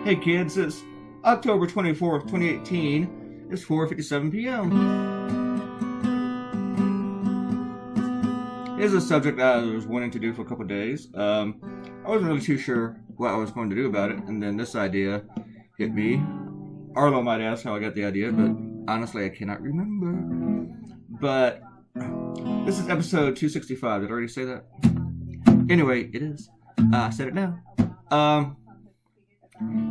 Hey kids, it's October 24th, 2018. It's 4:57 p.m. Here's a subject that I was wanting to do for a couple of days. I wasn't really too sure what I was going to do about it, and then this idea hit me. Arlo might ask how I got the idea, but honestly, I cannot remember. But this is episode 265. Did I already say that? Anyway, it is. I said it now.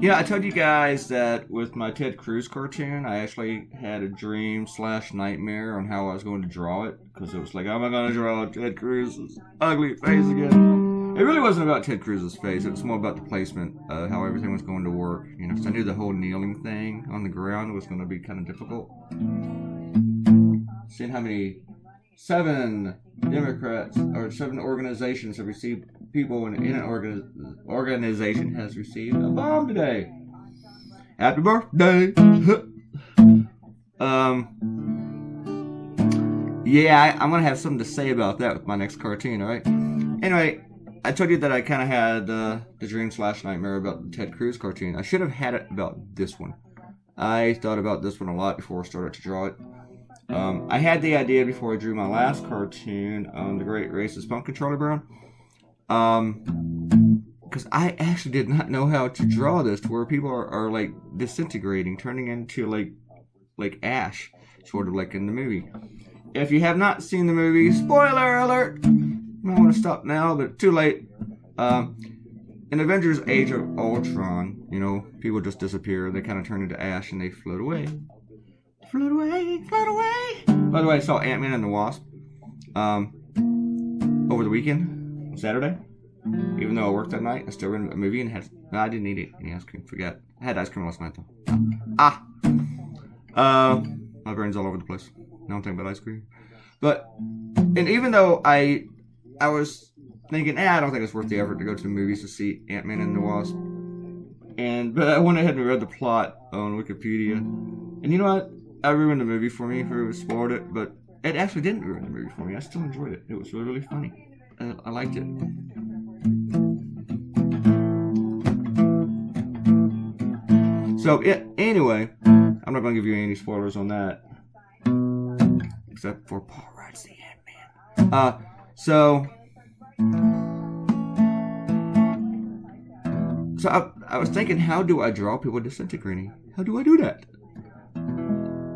Yeah, I told you guys that with my Ted Cruz cartoon, I actually had a dream/nightmare on how I was going to draw it. Because it was like, how am I going to draw Ted Cruz's ugly face again? It really wasn't about Ted Cruz's face. It was more about the placement, how everything was going to work. You know, because I knew the whole kneeling thing on the ground was going to be kind of difficult. Seeing how many 7 Democrats or 7 organizations have received people in an organization has received a bomb today. Happy birthday! Yeah, I'm gonna have something to say about that with my next cartoon. All right. Anyway, I told you that I kind of had the dream/nightmare about the Ted Cruz cartoon. I should have had it about this one. I thought about this one a lot before I started to draw it. I had the idea before I drew my last cartoon on the Great Racist Pumpkin Charlie Brown. Because I actually did not know how to draw this to where people are like disintegrating, turning into like ash, sort of like in the movie. If you have not seen the movie, spoiler alert! You might want to stop now, but too late. In Avengers Age of Ultron, you know, people just disappear. They kind of turn into ash and they float away. Float away, float away. By the way, I saw Ant-Man and the Wasp over the weekend, Saturday. Even though I worked that night, I still went to a movie and I didn't eat any ice cream. Forget. I had ice cream last night though. My brain's all over the place. Now I'm thinking about ice cream. But, and even though I was thinking, I don't think it's worth the effort to go to the movies to see Ant-Man and the Wasp. But I went ahead and read the plot on Wikipedia. And you know what? I ruined the movie for me, whoever spoiled it, but it actually didn't ruin the movie for me. I still enjoyed it. It was really, really funny. I liked it. So, anyway, I'm not going to give you any spoilers on that. Except for Paul Rudd's the Ant-Man. So I was thinking, how do I draw people disintegrating? How do I do that?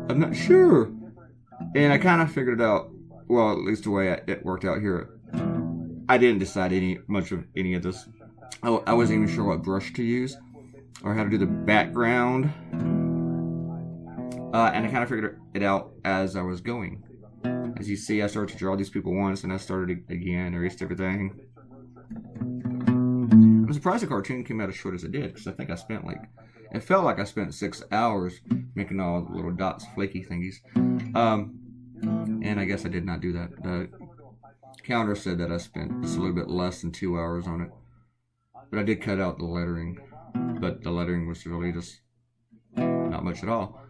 I'm not sure. And I kind of figured it out, well, at least the way it worked out here. I didn't decide much of any of this. I wasn't even sure what brush to use or how to do the background. And I kind of figured it out as I was going. As you see, I started to draw these people once and I started again, erased everything. I'm surprised the cartoon came out as short as it did, because I think I spent it felt like I spent 6 hours making all the little dots, flaky thingies. And I guess I did not do that. The counter said that I spent just a little bit less than 2 hours on it. But I did cut out the lettering. But the lettering was really just not much at all.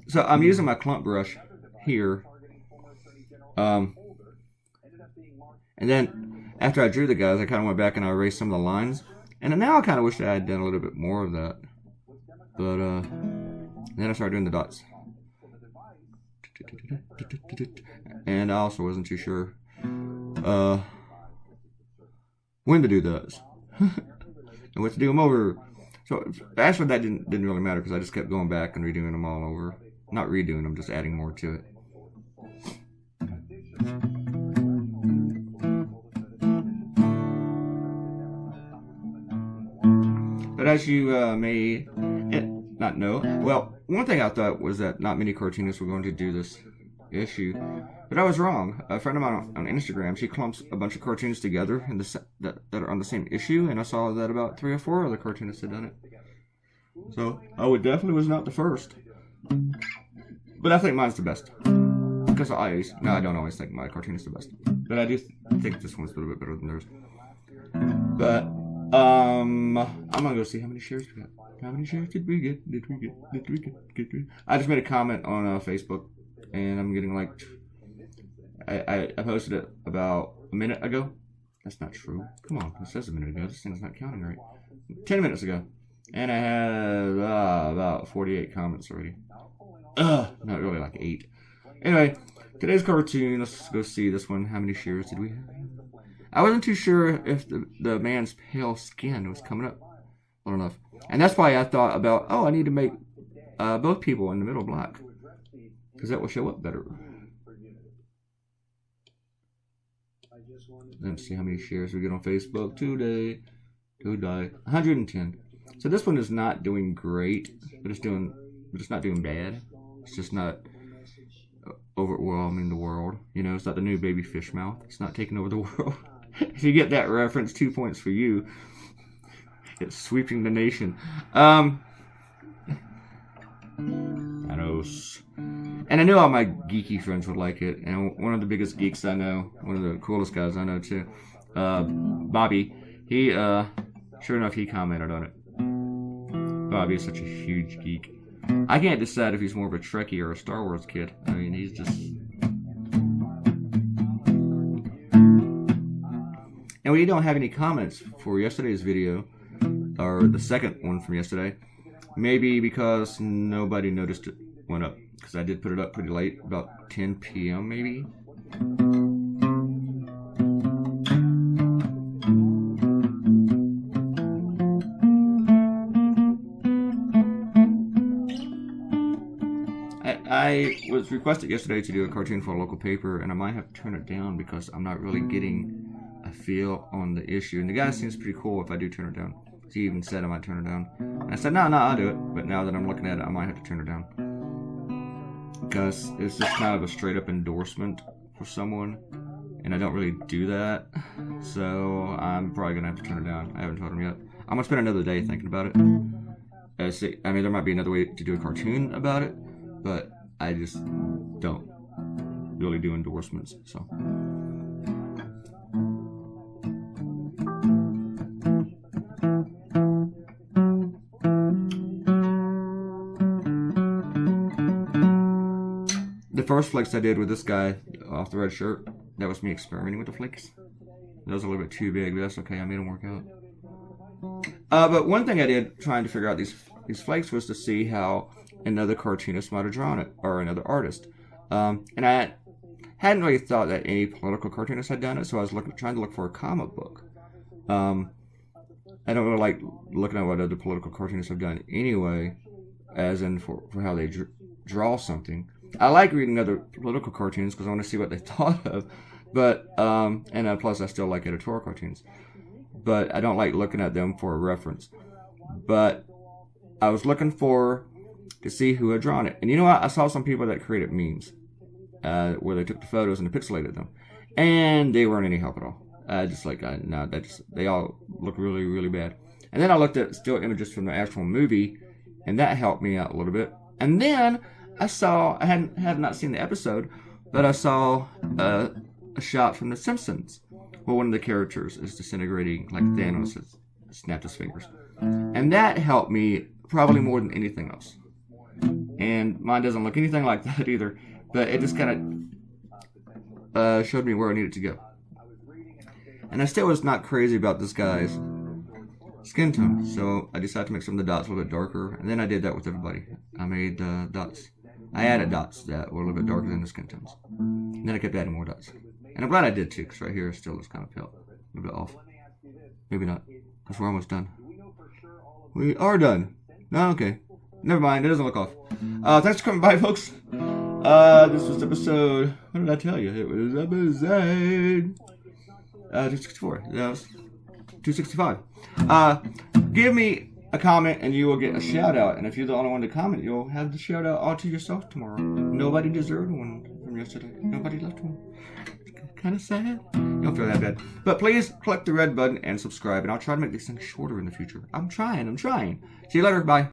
So I'm using my clump brush here. And then after I drew the guys, I kind of went back and I erased some of the lines. And now I kind of wish that I had done a little bit more of that. But then I started doing the dots. And I also wasn't too sure when to do those. And what to do them over. So actually that didn't really matter, because I just kept going back and redoing them all over. Not redoing them, just adding more to it. But as you may not know, well, one thing I thought was that not many cartoonists were going to do this issue, but I was wrong. A friend of mine on Instagram, she clumps a bunch of cartoons together that are on the same issue, and I saw that about 3 or 4 other cartoonists had done it. So I definitely was not the first, but I think mine's the best. Because I don't always think my cartoon is the best, but I do think this one's a little bit better than theirs. But I'm gonna go see how many shares we got. How many shares did we get? I just made a comment on Facebook, and I'm getting I posted it about a minute ago, That's not true. Come on, it says a minute ago. This thing's not counting right. 10 minutes ago. And I have about 48 comments already. Not really, like 8. Anyway, today's cartoon, let's go see this one. How many shares did we have? I wasn't too sure if the man's pale skin was coming up well enough. And that's why I thought about, oh, I need to make both people in the middle black. Because that will show up better. Let's see how many shares we get on Facebook today. 110. So this one is not doing great, but it's not doing bad. It's just not overwhelming the world. You know, it's not the new baby fish mouth. It's not taking over the world. If you get that reference, 2 points for you. It's sweeping the nation. Thanos. And I knew all my geeky friends would like it. And one of the biggest geeks I know, one of the coolest guys I know too, Bobby, he, sure enough, he commented on it. Bobby is such a huge geek. I can't decide if he's more of a Trekkie or a Star Wars kid. I mean, he's just... And we don't have any comments for yesterday's video, or the second one from yesterday. Maybe because nobody noticed it went up. Because I did put it up pretty late, about 10 p.m. maybe. I was requested yesterday to do a cartoon for a local paper, and I might have to turn it down because I'm not really getting a feel on the issue. And the guy seems pretty cool if I do turn it down. He even said I might turn it down. And I said, no, I'll do it. But now that I'm looking at it, I might have to turn it down. Because it's just kind of a straight up endorsement for someone. And I don't really do that. So I'm probably going to have to turn it down. I haven't told him yet. I'm going to spend another day thinking about it. I mean, there might be another way to do a cartoon about it. But I just don't really do endorsements. So... The first flicks I did with this guy off the red shirt, that was me experimenting with the flicks. That was a little bit too big, but that's okay. I made them work out. But one thing I did trying to figure out these flakes was to see how another cartoonist might have drawn it, or another artist. And I hadn't really thought that any political cartoonist had done it, so I was trying to look for a comic book. I don't really like looking at what other political cartoonists have done anyway, as in for how they draw something. I like reading other political cartoons because I want to see what they thought of, but and plus I still like editorial cartoons, but I don't like looking at them for a reference. But I was looking to see who had drawn it, and you know what? I saw some people that created memes where they took the photos and they pixelated them, and they weren't any help at all. They all look really, really bad. And then I looked at still images from the actual movie, and that helped me out a little bit. And then I have not seen the episode, but I saw a shot from The Simpsons where one of the characters is disintegrating like Thanos has snapped his fingers. And that helped me probably more than anything else. And mine doesn't look anything like that either, but it just kind of showed me where I needed to go. And I still was not crazy about this guy's skin tone, so I decided to make some of the dots a little bit darker, and then I did that with everybody. I made dots. I added dots that were a little bit darker than the skin tones. And then I kept adding more dots. And I'm glad I did too, because right here it still looks kind of pale. A little bit off. Maybe not, because we're almost done. We are done. No, okay. Never mind, it doesn't look off. Thanks for coming by, folks. This was episode... What did I tell you? It was episode... 264. That was 265. Give me a comment and you will get a shout out. And if you're the only one to comment, you'll have the shout out all to yourself tomorrow. Nobody deserved one from yesterday. Nobody left one. Kind of sad. Don't feel that bad. But please click the red button and subscribe. And I'll try to make these things shorter in the future. I'm trying. See you later. Bye.